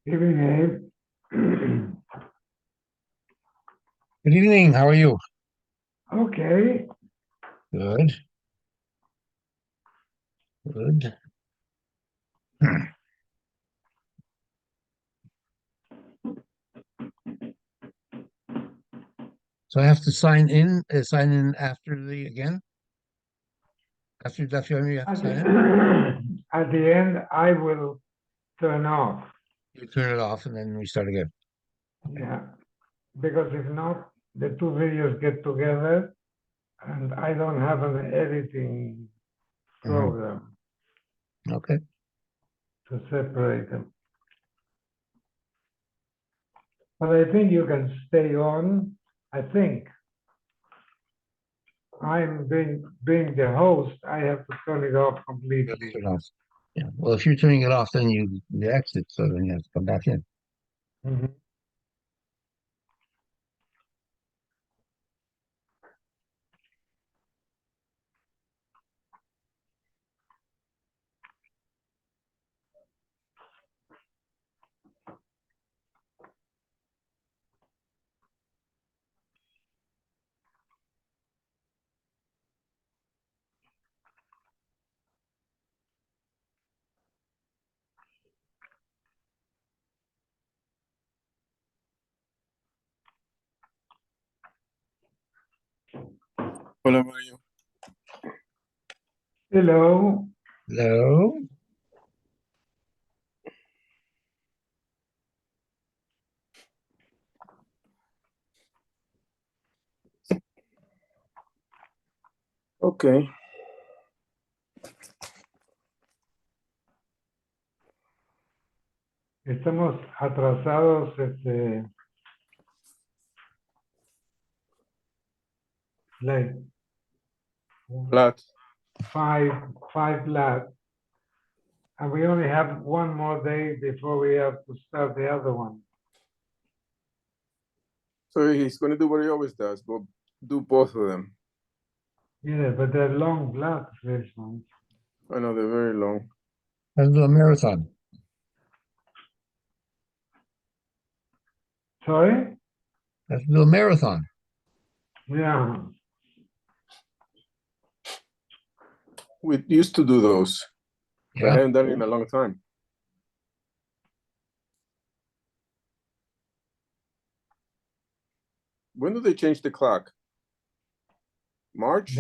Evening, Abe. Good evening. How are you? Okay, Good. Good. So I have to sign in after the again. After Daf Yomi, you have to at sign in. at the end, I will turn off. You turn it off and then we start again. Yeah, because if not, the two videos get together and I don't have an editing program Okay. to separate them. But I think you can stay on. I think I'm being the host, I have to turn it off You have to completely. turn it off. Yeah. Well, if you're turning it off, then you exit, so then you have to come back in. Mhm. Hola Mario. Hello. Hello. Okay. Estamos atrasados, like Flat. five laps, and we only have one more day before we have to start the other one. So he's going to do what he always does, but do both of them. Yeah, but they're long laps, these ones. I know they're very long. Let's do a marathon. Sorry? Let's do a marathon. Yeah. We used to do those, but I Yeah. haven't done it in a long time. When do they change the clock? March?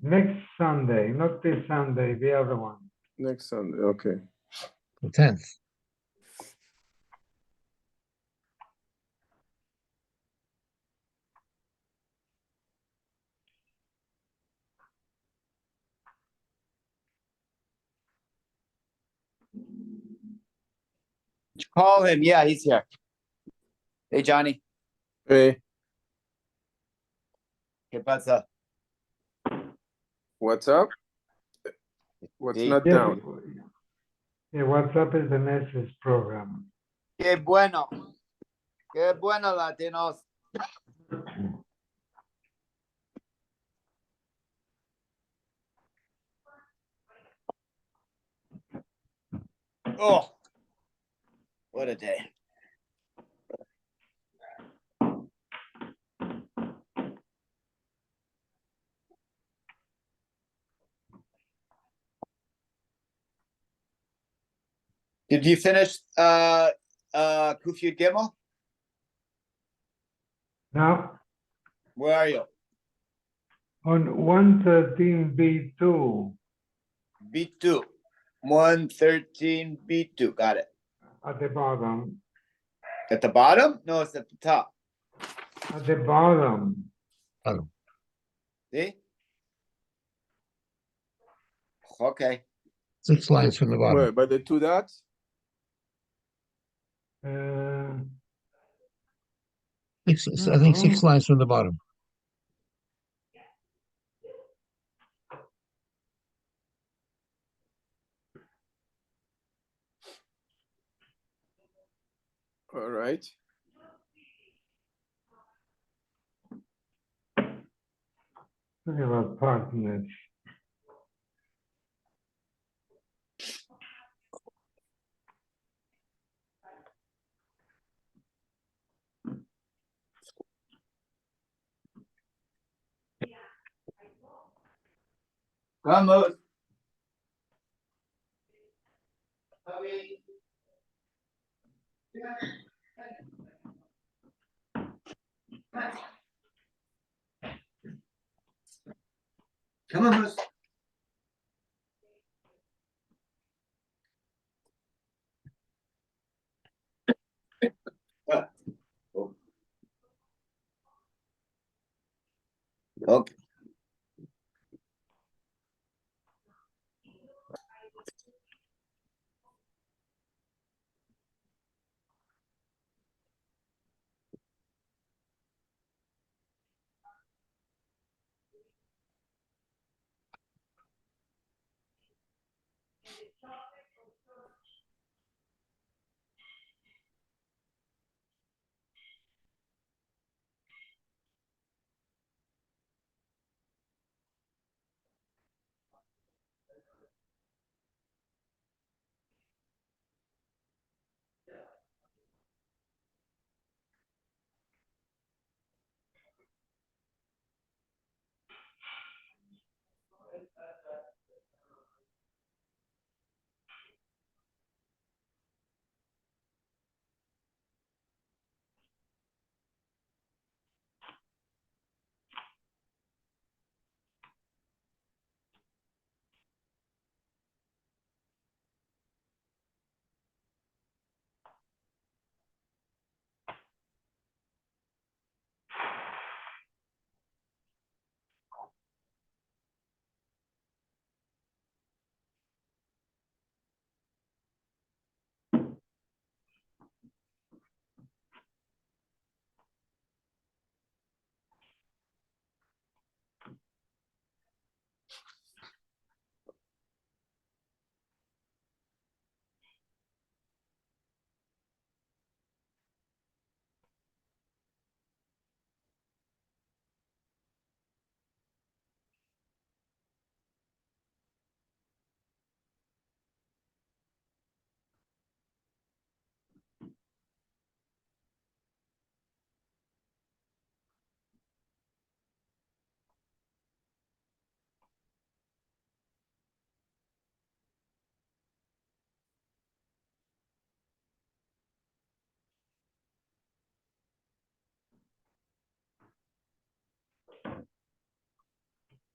Next Sunday, not this Sunday, the other one. Next Sunday. Okay. The 10th. Call him. Yeah, he's here. Hey, Johnny. Hey, ¿Qué pasa? what's up? What's Sí. not Yes. down? Yeah, WhatsApp is the message program. Qué bueno. Qué bueno, Latinos. Oh, what a day. Did you finish Kufi Gimel? Now, Where are you? on 113B2 B2. 113 B2. Got it. at the bottom, At the bottom? No, it's at the top. at the bottom. Oh, See? Okay. 6 lines from the bottom. Where, by the two dots? Uh, I think 6 lines from the bottom. All right. Talking about partners. Come on. Come on, Moose. Okay.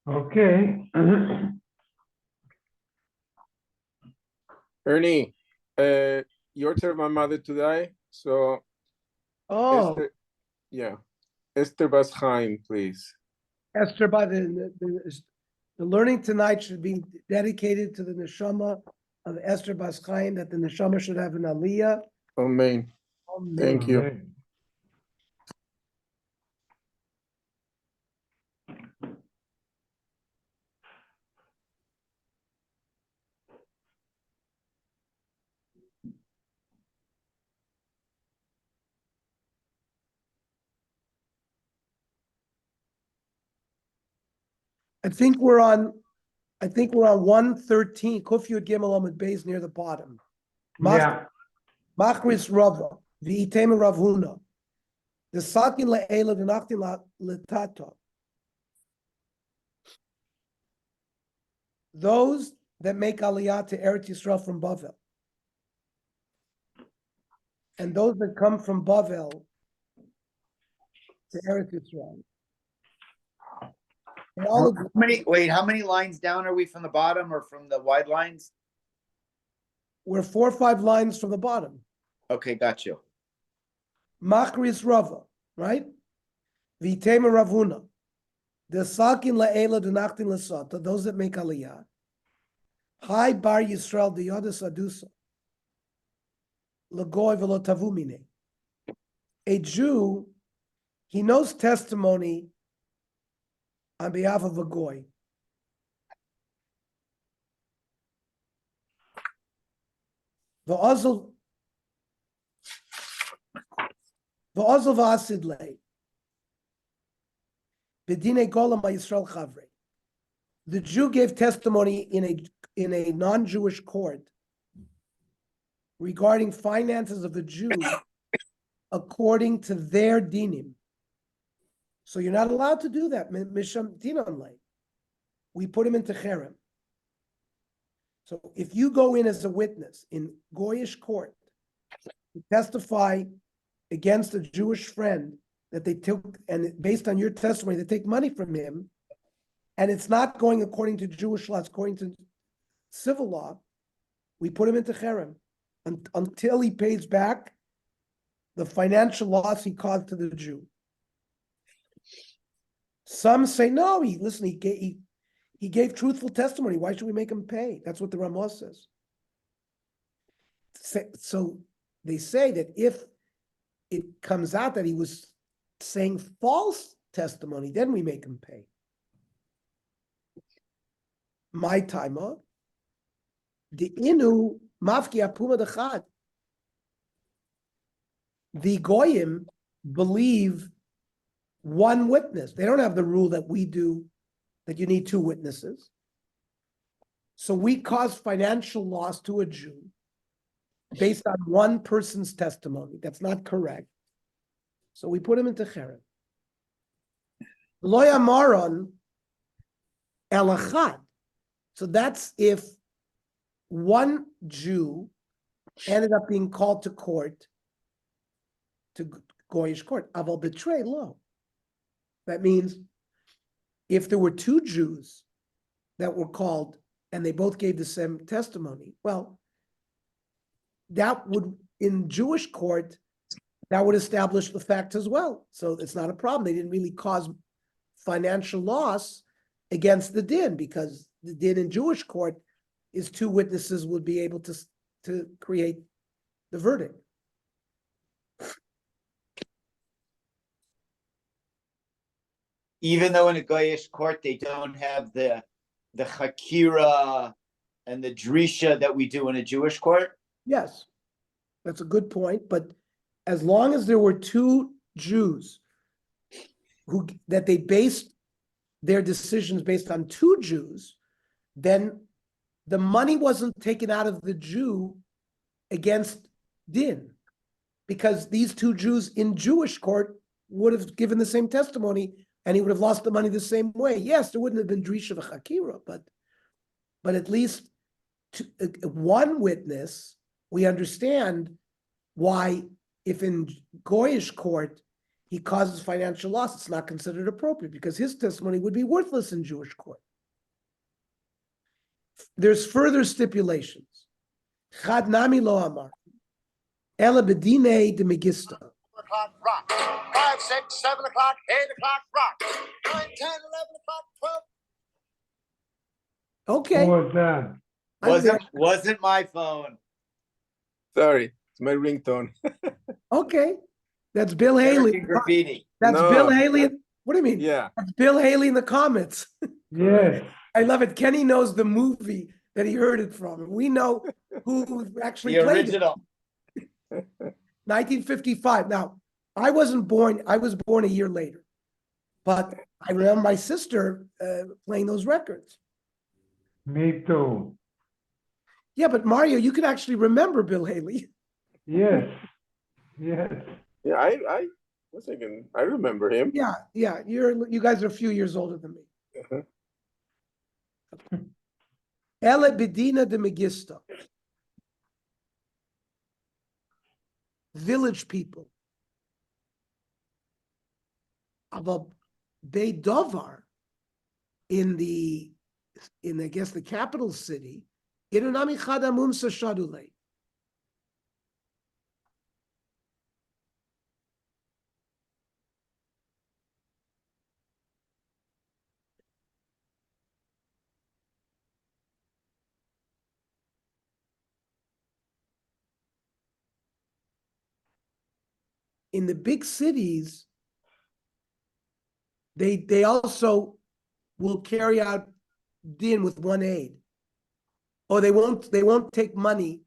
Okay. Ernie, your turn, my mother to die. So Oh, Esther, yeah, Esther Bas Chaim, please. Esther, by the learning tonight should be dedicated to the neshama of Esther Bas Chaim, that the neshama should have an aliyah. Amen. Amen. Thank you. Amen. I think we're on 113, Kuf Yud Gimel Amud Beis near the bottom. Yeah, Machris Rava, V'itema Rav Huna, the Sakin Le'ela V'nachtin L'tata. Those that make Aliyah to Eretz Yisrael from Bavel, and those that come from Bavel to Eretz Yisrael. They all agree. How many lines down are we from the bottom or from the wide lines? We're 4 or 5 lines from the bottom. Okay, got you. Machris Rava, right? V'itema Rav Huna, the Sakin La'ela D'nachtin L'sata, those that make Aliyah. Hi Bar Yisrael D'yodas Adusa, L'goy V'lo Tavu Mine. A Jew, he knows testimony on behalf of a goy. V'azal v'asid lei. B'dinei golam Yisrael Chavrei. The Jew gave testimony in a non-Jewish court regarding finances of the Jew according to their dinim. So you're not allowed to do that, Misham Tinan lei. we put him into cherem. So if you go in as a witness in Goyish court to testify against a Jewish friend that they took, and based on your testimony, they take money from him, and it's not going according to Jewish law, it's according to civil law, we put him into cherem until he pays back the financial loss he caused to the Jew. Some say, no, he gave truthful testimony. Why should we make him pay? That's what the Ramah says. So they say that if it comes out that he was saying false testimony, then we make him pay. My timer, the inu mafki apuma dechad. The goyim believe one witness. They don't have the rule that we do, that you need two witnesses. So we cause financial loss to a Jew based on one person's testimony. That's not correct. So we put him into cherem. Lo yamaron el echad. So that's if one Jew ended up being called to court, to Goyish court. Aval betray lo. That means if there were two Jews that were called and they both gave the same testimony, well, that would, in Jewish court, that would establish the fact as well. So it's not a problem. They didn't really cause financial loss against the din, because the din in Jewish court is two witnesses would be able to create the verdict. Even though in a Goyish court they don't have the chakira and the drisha that we do in a Jewish court? Yes, that's a good point. But as long as there were two Jews that they based their decisions based on two Jews, then the money wasn't taken out of the Jew against din, because these two Jews in Jewish court would have given the same testimony and he would have lost the money the same way. Yes, there wouldn't have been drisha v'chakira, but at least one witness, we understand why if in Goyish court he causes financial loss, it's not considered appropriate because his testimony would be worthless in Jewish court. There's further stipulations. Chad nami lo amar, ela bedine de megista. 5, 6, 7 o'clock, 8 o'clock, rock. 9, 10, 11 o'clock, 12. Okay. Who was that? Wasn't my phone. Sorry, it's my ringtone. Okay. That's Bill Haley. American Graffiti. That's No. Bill Haley. What do you mean? Yeah. That's Bill Haley in the comments. Yes, I love it. Kenny knows the movie that he heard it from. We know who actually The played original. it. 1955. Now, I wasn't born. I was born a year later. But I remember my sister playing those records. me too. Yeah, but Mario, you can actually remember Bill Haley. Yes, yes. Yeah, I was thinking, I remember him. Yeah. You guys are a few years older than me. Uh-huh. Ele Bedina de Megista. Village people. About Beidovar in I guess the capital city, Irunami Chadamum Sashadule. In the big cities, they also will carry out din with one aid, or they won't take money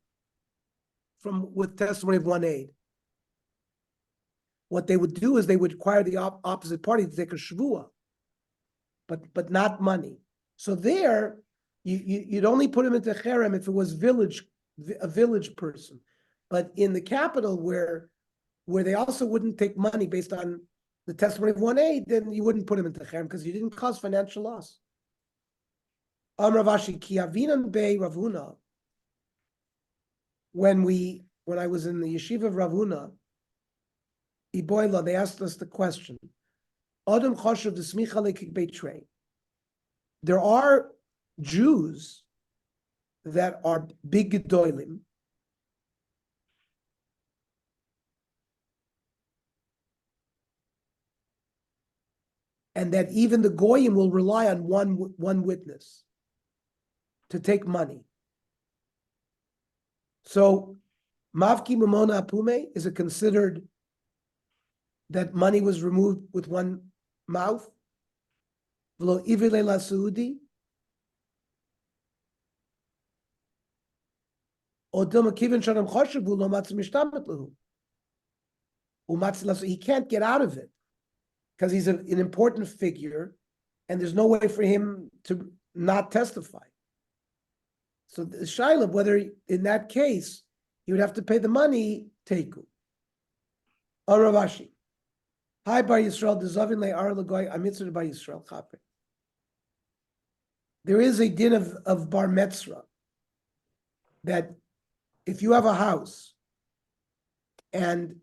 with testimony of one aid. What they would do is they would require the opposite party to take a shvua, but not money. So there, you'd only put him into cherem if it was a village person, but in the capital where they also wouldn't take money based on the testimony of one aid, then you wouldn't put him into cherem because you didn't cause financial loss. Ravashi ki avinan bei Rav Huna. When I was in the yeshiva of Rav Huna, Iboila, they asked us the question. Adam choshev d'smicha lekik beitrei. There are Jews that are big gedolim, and that even the goyim will rely on one witness to take money. So, mavki mamona apume, is it considered that money was removed with one mouth? V'lo ivile la suudi? He can't get out of it because he's an important figure and there's no way for him to not testify. So the shaila, whether in that case he would have to pay the money, teku. Or Ravashi. Hi Bar Yisrael, dezavin le'ar l'goy amitzvah Bar Yisrael chaper. There is a din of bar mitzvah that if you have a house and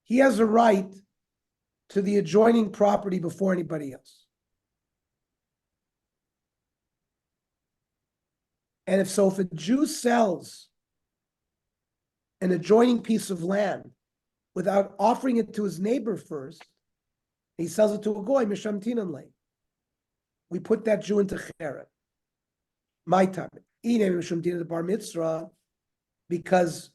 he has a right to the adjoining property before anybody else. And if a Jew sells an adjoining piece of land without offering it to his neighbor first, he sells it to a goy, mishamtinan lay. We put that Jew into cheret. My time, the bar mitzvah, because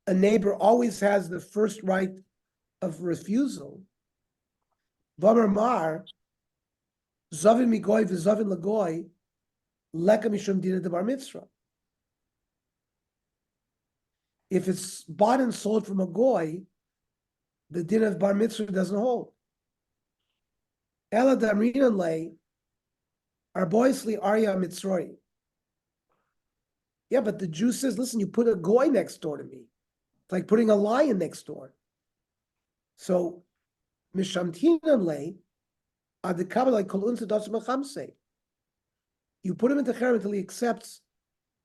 a neighbor always has the first right of refusal. V'amar mar, zavin migoy v'zavin lagoy, leka mishum dina de bar mitzvah. If it's bought and sold from a goy, the din of bar mitzvah doesn't hold. Ela damrinan lay, arboisli arya mitzroi. Yeah, but the Jew says, listen, you put a goy next door to me. It's like putting a lion next door. So, mishamtinan lay, adikabel like kol unsa das machamse. You put him into cherem until he accepts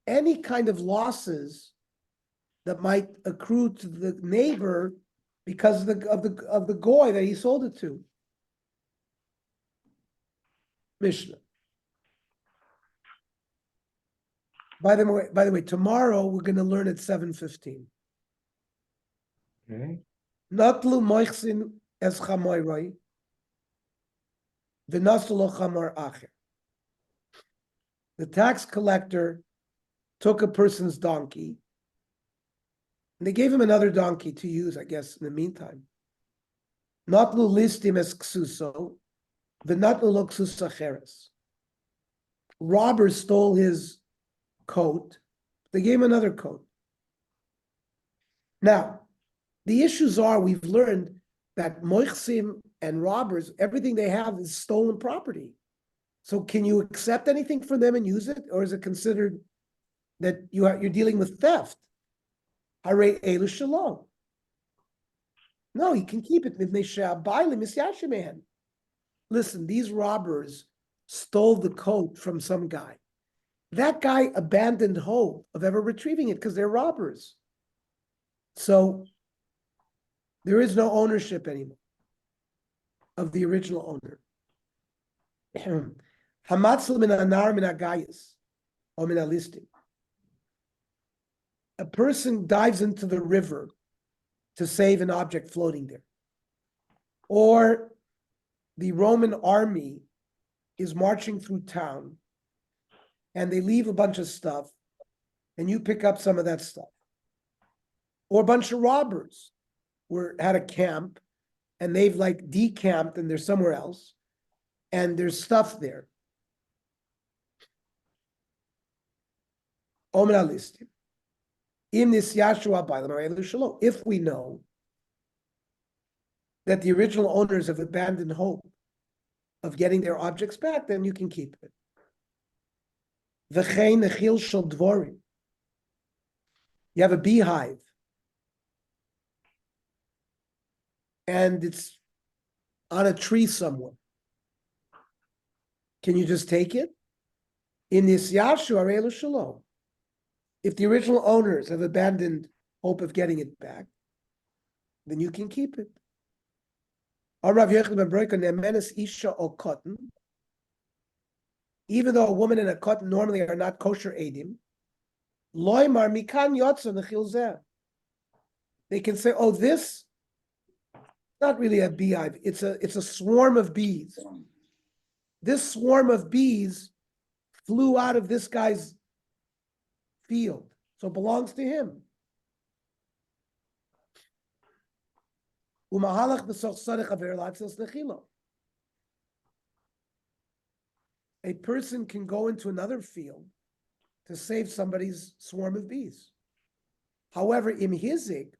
any kind of losses that might accrue to the neighbor because of the goy that he sold it to. Mishnah. By the way, tomorrow we're going to learn at 7:15. Okay. Natlu moichsin es chamoiroi, v'naslo chamor acher. The tax collector took a person's donkey, and they gave him another donkey to use, I guess, in the meantime. Natlu listim es ksuso, v'natlu lo ksusa cheres. Robbers stole his coat. They gave him another coat. Now, the issues are, we've learned that moichsim and robbers, everything they have is stolen property. So can you accept anything from them and use it? Or is it considered that you're dealing with theft? Harei elu shalom. No, he can keep it. Listen, these robbers stole the coat from some guy. That guy abandoned hope of ever retrieving it because they're robbers. So there is no ownership anymore of the original owner. Hamatzl min anar min agayis or min alistim. A person dives into the river to save an object floating there. Or the Roman army is marching through town and they leave a bunch of stuff and you pick up some of that stuff. Or a bunch of robbers had a camp and they've like decamped and they're somewhere else and there's stuff there. If we know that the original owners have abandoned hope of getting their objects back, then you can keep it. You have a beehive and it's on a tree somewhere. Can you just take it? In this Yashu Arelu Shalom, if the original owners have abandoned hope of getting it back, then you can keep it. Even though a woman and a cotton normally are not kosher edim, they can say, "Oh, this not really a beehive; it's a swarm of bees. This swarm of bees flew out of this guy's field, so it belongs to him." A person can go into another field to save somebody's swarm of bees. However, in hizik,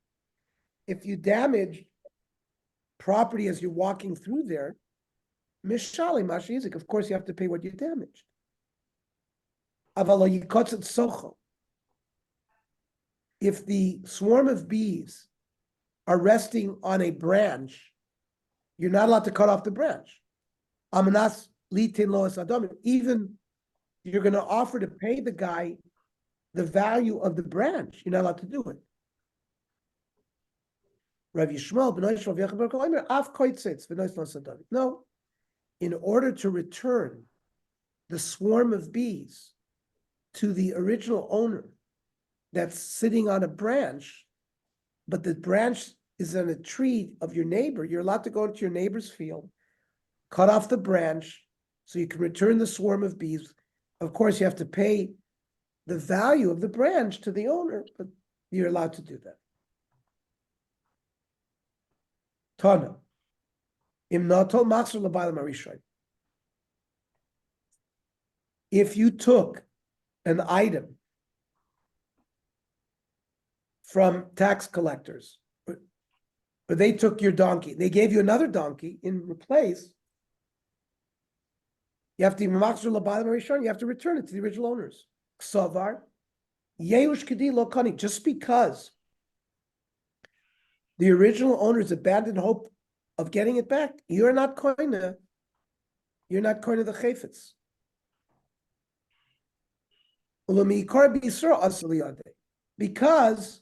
if you damage property as you're walking through there, mishali mashizik, of course you have to pay what you damaged. If the swarm of bees are resting on a branch, you're not allowed to cut off the branch. Amanas litin loas adamim. Even you're going to offer to pay the guy the value of the branch. You're not allowed to do it. Rav Yishmael b'noy Rav Yechon bar Kolaymer af koitzitz v'noy loas adamim. No, in order to return the swarm of bees to the original owner that's sitting on a branch, but the branch is on a tree of your neighbor, you're allowed to go into your neighbor's field, cut off the branch so you can return the swarm of bees. Of course, you have to pay the value of the branch to the owner, but you're allowed to do that. Tana. Imnato machzor l'baylam harishonim. If you took an item from tax collectors, or they took your donkey, they gave you another donkey in replace, you have to you have to return it to the original owners. Ksavar, Yeush Kedi Lo Kani, just because the original owners abandoned hope of getting it back, you're not going to the chayfetz. Because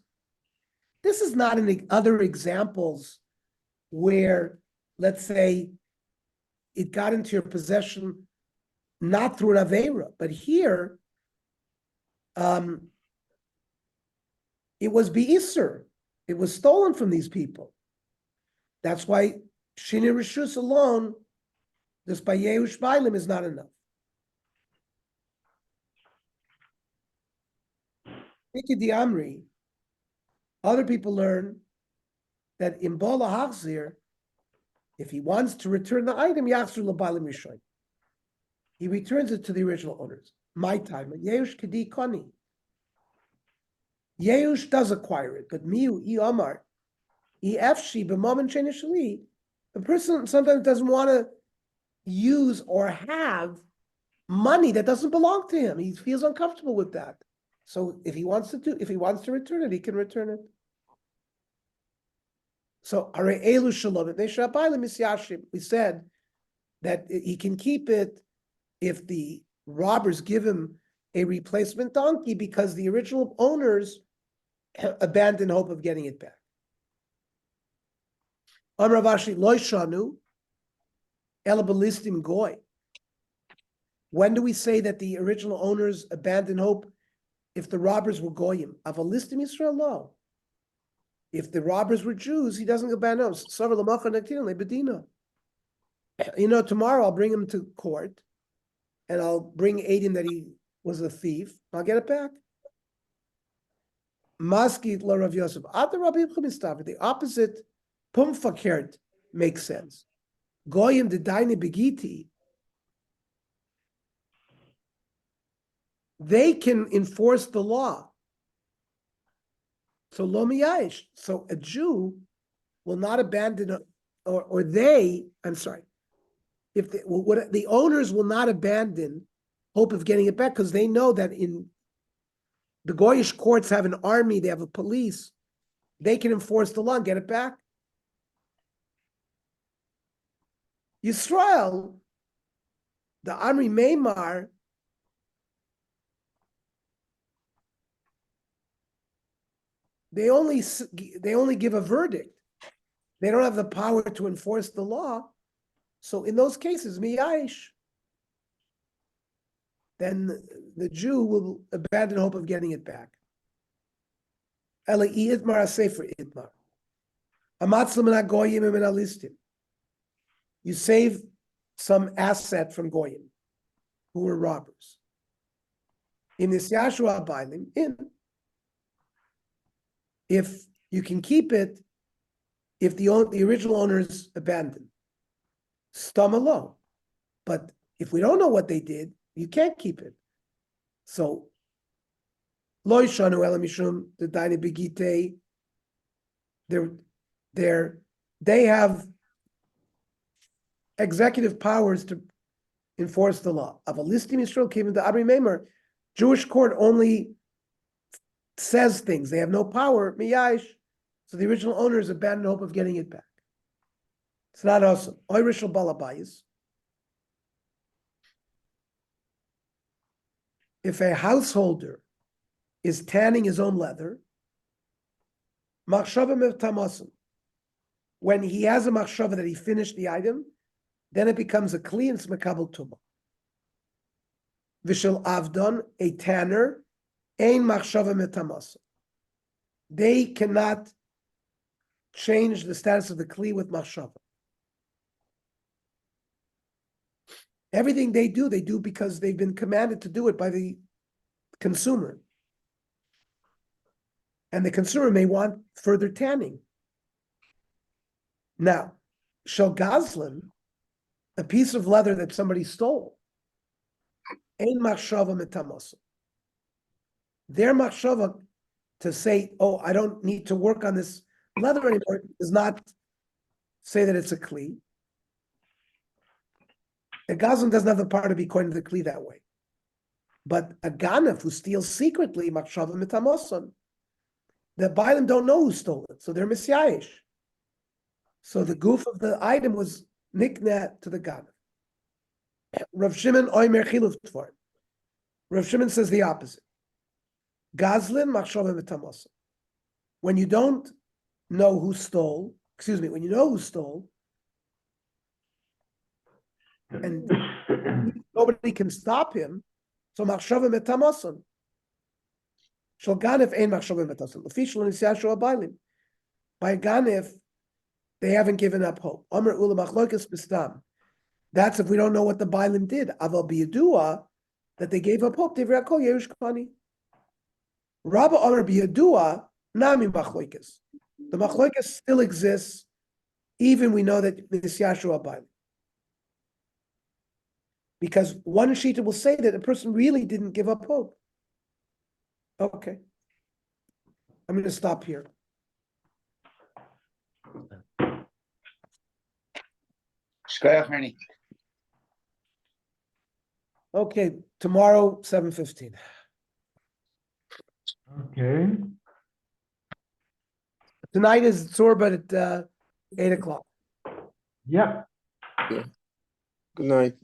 this is not in other examples where, let's say, it got into your possession not through an Aveira, but here it was Be'isr. It was stolen from these people. That's why Shini Rishus alone, this by Yehush Bailim, is not enough. Miki Di Amri, other people learn that in Bola Hachzir, if he wants to return the item, Yachzir L'Bailim Rishoy. He returns it to the original owners. My time, Yehush Kedi Koni. Yehush does acquire it, but Miu I Amar, I Efshi b'momen Sheni, the person sometimes doesn't want to use or have money that doesn't belong to him. He feels uncomfortable with that. So if he wants to return it, he can return it. So we said that he can keep it if the robbers give him a replacement donkey because the original owners abandoned hope of getting it back. When do we say that the original owners abandoned hope? If the robbers were goyim, avalistim Yisrael lo. If the robbers were Jews, he doesn't abandon hope. You know, tomorrow I'll bring him to court, and I'll bring Aiden that he was a thief. I'll get it back. Maskit la Rav Yosef. The opposite, pumfakert, makes sense. Goyim the daine begiti. They can enforce the law. So lo miyayish. So a Jew will not abandon, if the owners will not abandon hope of getting it back because they know that in the Goyish courts have an army, they have a police, they can enforce the law and get it back. Yisrael, The Amri Meimar, they only give a verdict. They don't have the power to enforce the law. So in those cases, miyash, then the Jew will abandon hope of getting it back. Ela itmar sefer itmar. Amatzlam and agoyim and alistim. You save some asset from goyim, who were robbers. In this Yashua Bailim, if you can keep it, if the original owners abandoned, stam alone. But if we don't know what they did, you can't keep it. So, lo yishanu ela mishum the daine begite. They have executive powers to enforce the law. Avalistim Yisrael came into Abri Meimer. Jewish court only says things. They have no power. Miyash. So the original owners abandon hope of getting it back. It's not awesome. Oirishal balabayis. If a householder is tanning his own leather, machshava mevtamasim. When he has a machshava that he finished the item, then it becomes a kli and it's mekabel tumah. Vishal avdon, a tanner, ein machshava mevtamasim. They cannot change the status of the kli with machshava. Everything they do because they've been commanded to do it by the consumer. And the consumer may want further tanning. Now, shel gazlan, a piece of leather that somebody stole, ein machshava metamosa. Their machshava to say, oh, I don't need to work on this leather anymore, does not say that it's a kli. A gazlan doesn't have the power to be coined to the kli that way. But a ganef who steals secretly, machshava metamoson, the bailim don't know who stole it, so they're misyayish. So the goof of the item was niknat to the ganef. Rav Shimon oimer chiluv tvar. Rav Shimon says the opposite. Gazlin machshava metamoson. When you don't know who stole, when you know who stole, and nobody can stop him, so machshava metamoson. Shal ganef ein machshava metamoson. L'fishal nisiyashu abaylim. By ganef, they haven't given up hope. Amr ula machlokas b'stam. That's if we don't know what the bailim did. Aval biyadua, that they gave up hope. Divrei hakol yerush kani. Rabba Amr biyadua nami machlokas. The machlokas still exists, even we know that nisyashu abaylim. Because one shita will say that a person really didn't give up hope. Okay. I'm going to stop here. Shkoyach, Ernie. Okay, tomorrow, 7:15. Okay. Tonight is Tzorba at 8 o'clock. Yeah. Good night.